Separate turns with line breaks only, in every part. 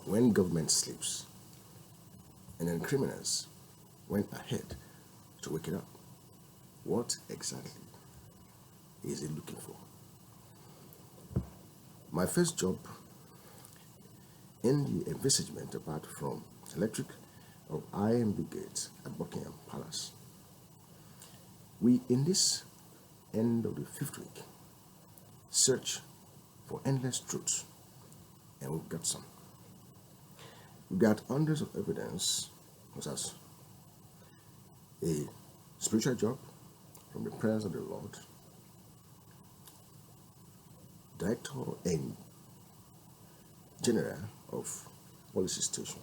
when government sleeps and then criminals went ahead to wake it up, what exactly is it looking for? My first job in the envisagement, apart from electric, of iron brigades at Buckingham Palace. We, in this end of the fifth week, search for endless truths, and we've got some. We've got hundreds of evidence as a spiritual job from the prayers of the Lord, Director and General of Policy Station,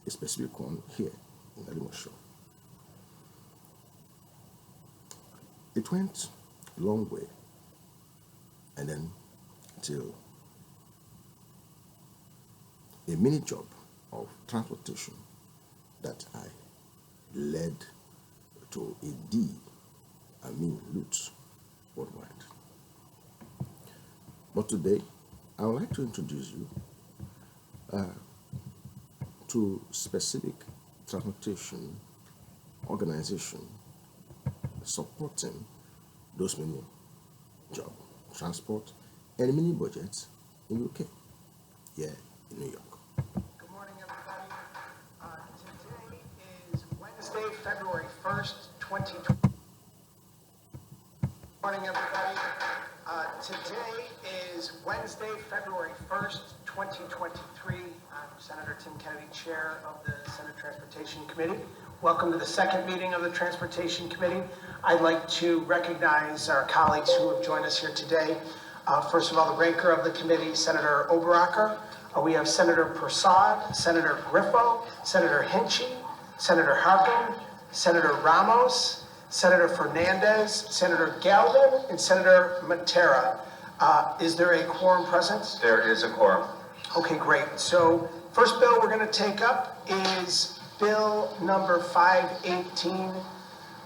a specific one here in Alimosho. It went a long way, and then till a mini job of transportation that I led to loot worldwide. But today, I would like to introduce you to specific transportation organization supporting those mini job, transport, and mini budgets in UK, here in New York.
Good morning, everybody. Today is Wednesday, February 1st, 2020. Good morning, everybody. Today is Wednesday, February 1st, 2023. I'm Senator Tim Kennedy, Chair of the Senate Transportation Committee. Welcome to the second meeting of the Transportation Committee. I'd like to recognize our colleagues who have joined us here today. First of all, the ranker of the committee, Senator Oberacker. We have Senator Prasad, Senator Griffo, Senator Hinchey, Senator Harkin, Senator Ramos, Senator Fernandez, Senator Galvin, and Senator Matera. Is there a quorum present?
There is a quorum.
Okay, great. So first bill we're going to take up is Bill number 518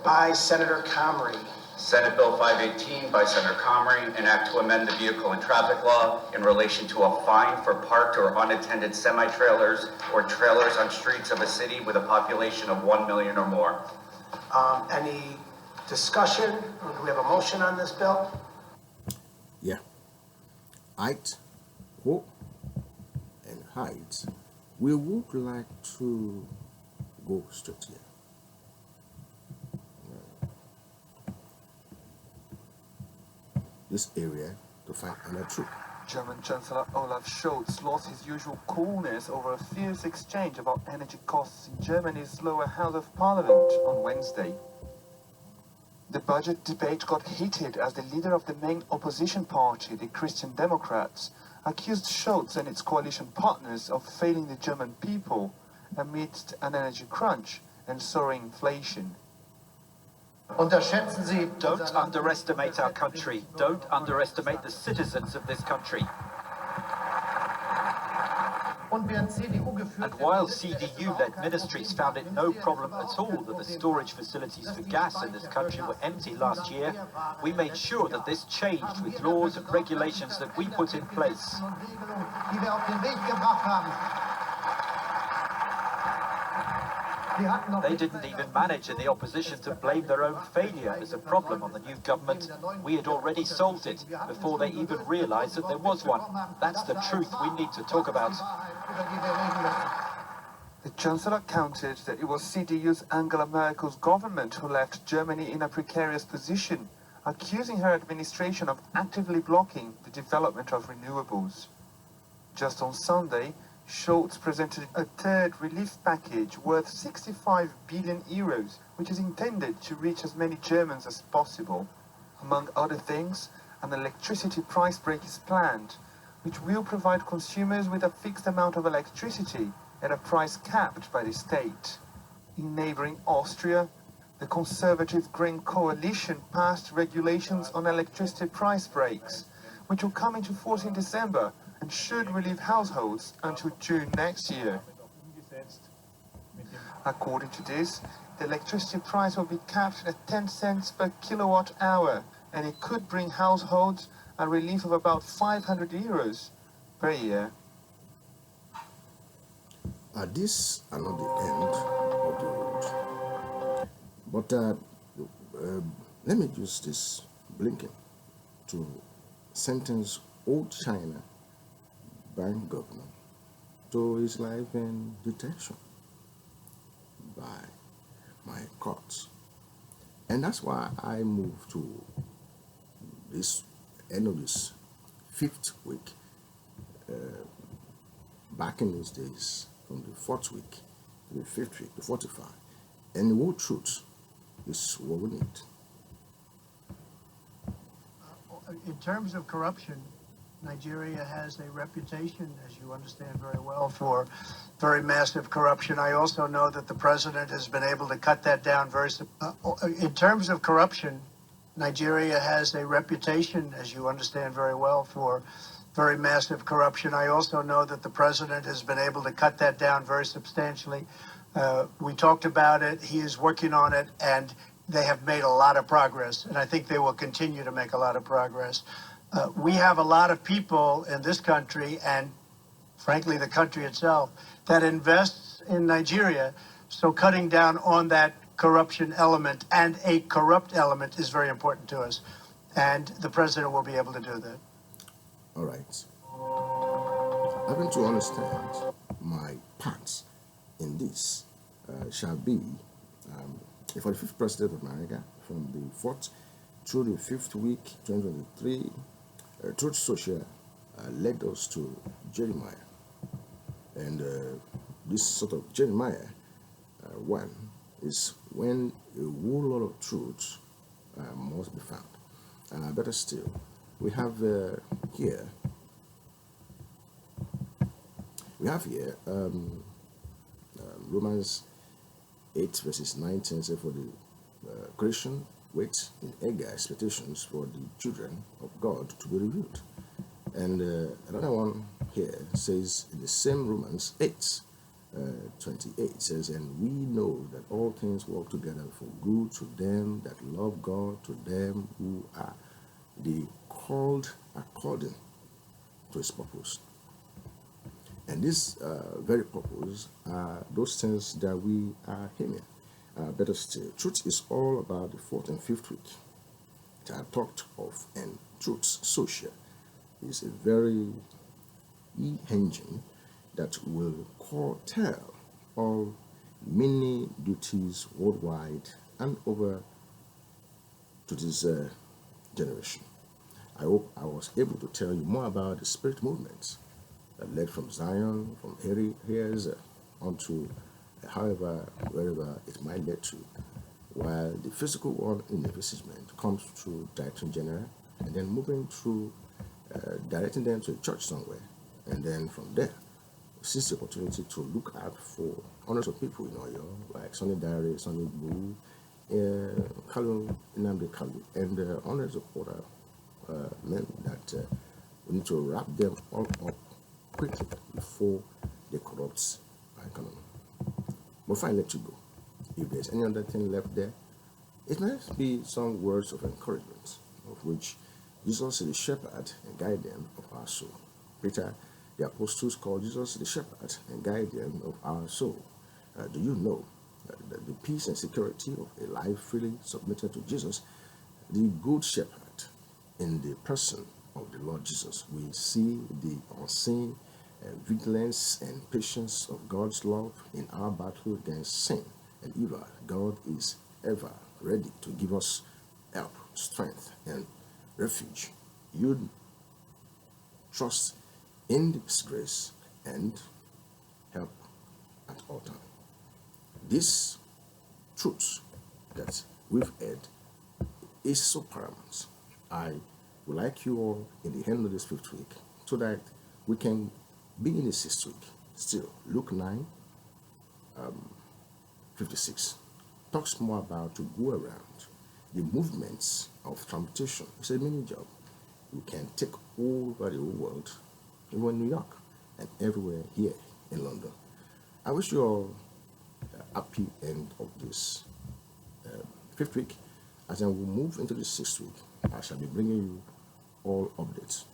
by Senator Comrie.
Senate Bill 518 by Senator Comrie, an act to amend the vehicle and traffic law in relation to a fine for parked or unattended semi-trailers or trailers on streets of a city with a population of 1 million or more.
Any discussion? Or do we have a motion on this bill?
Yeah. Height, hope, and height. We would like to go straight here. This area to find another truth.
German Chancellor Olaf Scholz lost his usual coolness over a fierce exchange about energy costs in Germany's lower house of parliament on Wednesday. The budget debate got heated as the leader of the main opposition party, the Christian Democrats, accused Scholz and its coalition partners of failing the German people amidst an energy crunch and soaring inflation.
Don't underestimate our country. Don't underestimate the citizens of this country. And while CDU-led ministries found it no problem at all that the storage facilities for gas in this country were empty last year, we made sure that this changed with laws and regulations that we put in place. They didn't even manage in the opposition to blame their own failure as a problem on the new government. We had already solved it before they even realized that there was one. That's the truth we need to talk about.
The Chancellor countered that it was CDU's Angela Merkel's government who left Germany in a precarious position, accusing her administration of actively blocking the development of renewables. Just on Sunday, Scholz presented a third relief package worth 65 billion euros, which is intended to reach as many Germans as possible. Among other things, an electricity price break is planned, which will provide consumers with a fixed amount of electricity at a price capped by the state. In neighboring Austria, the Conservative Green Coalition passed regulations on electricity price breaks, which will come into force in December and should relieve households until June next year. According to this, the electricity price will be capped at 10 cents per kilowatt hour, and it could bring households a relief of about 500 euros per year.
These are not the end of the road. But let me use this Blinken to sentence old China bank governor to his life in detention by my courts. And that's why I moved to this end of this fifth week. Back in those days, from the fourth week to the fifth week, the 45. And the whole truth is what we need.
In terms of corruption, Nigeria has a reputation, as you understand very well, for very massive corruption. I also know that the president has been able to cut that down in terms of corruption, Nigeria has a reputation, as you understand very well, for very massive corruption. I also know that the president has been able to cut that down very substantially. We talked about it. He is working on it, and they have made a lot of progress, and I think they will continue to make a lot of progress. We have a lot of people in this country, and frankly, the country itself, that invests in Nigeria. So cutting down on that corruption element and a corrupt element is very important to us, and the president will be able to do that.
All right. Having to understand my parts in this shall be the 45th President of America from the 4th through the 5th week, 2023, Truth Social led us to Jeremiah. And this sort of Jeremiah 1 is when a whole lot of truth must be found. Better still, we have here Romans 8 verses 19 says, for the creation waits in eager expectations for the children of God to be revealed. And another one here says in the same Romans 8 28 says, and we know that all things work together for good to them that love God, to them who are the called according to his purpose. And this very purpose are those things that we are aiming. Better still, truth is all about the 4th and 5th week that I talked of, and Truth Social is a very engine that will curtail all many duties worldwide and over to this generation. I hope I was able to tell you more about the spirit movements that led from Zion, from Here's onto however, wherever it might lead to, while the physical one in the envisagement comes through Direction General, and then moving through directing them to a church somewhere, and then from there, seize the opportunity to look out for hundreds of people in Oyo, like Sunny Diary, Sunny Blue, Kalu, Nnamdi Kalu, and hundreds of other men that we need to wrap them all up quickly before they corrupt our economy. Before I let you go, if there's any other thing left there, it might be some words of encouragement, of which Jesus is the shepherd and guardian of our soul. Peter, the apostles, called Jesus the shepherd and guardian of our soul. Do you know that the peace and security of a life freely submitted to Jesus, the good shepherd, in the person of the Lord Jesus, we see the unseen vigilance and patience of God's love in our battle against sin and evil. God is ever ready to give us help, strength, and refuge. You trust in His grace and help at all times. This truth that we've heard is so paramount. I would like you all in the end of this 5th week so that we can be in the 6th week. Still, Luke 9, 56 talks more about to go around the movements of trumpetation. It's a mini job. You can take over the whole world, even in New York and everywhere here in London. I wish you all a happy end of this 5th week. As I will move into the 6th week, I shall be bringing you all updates.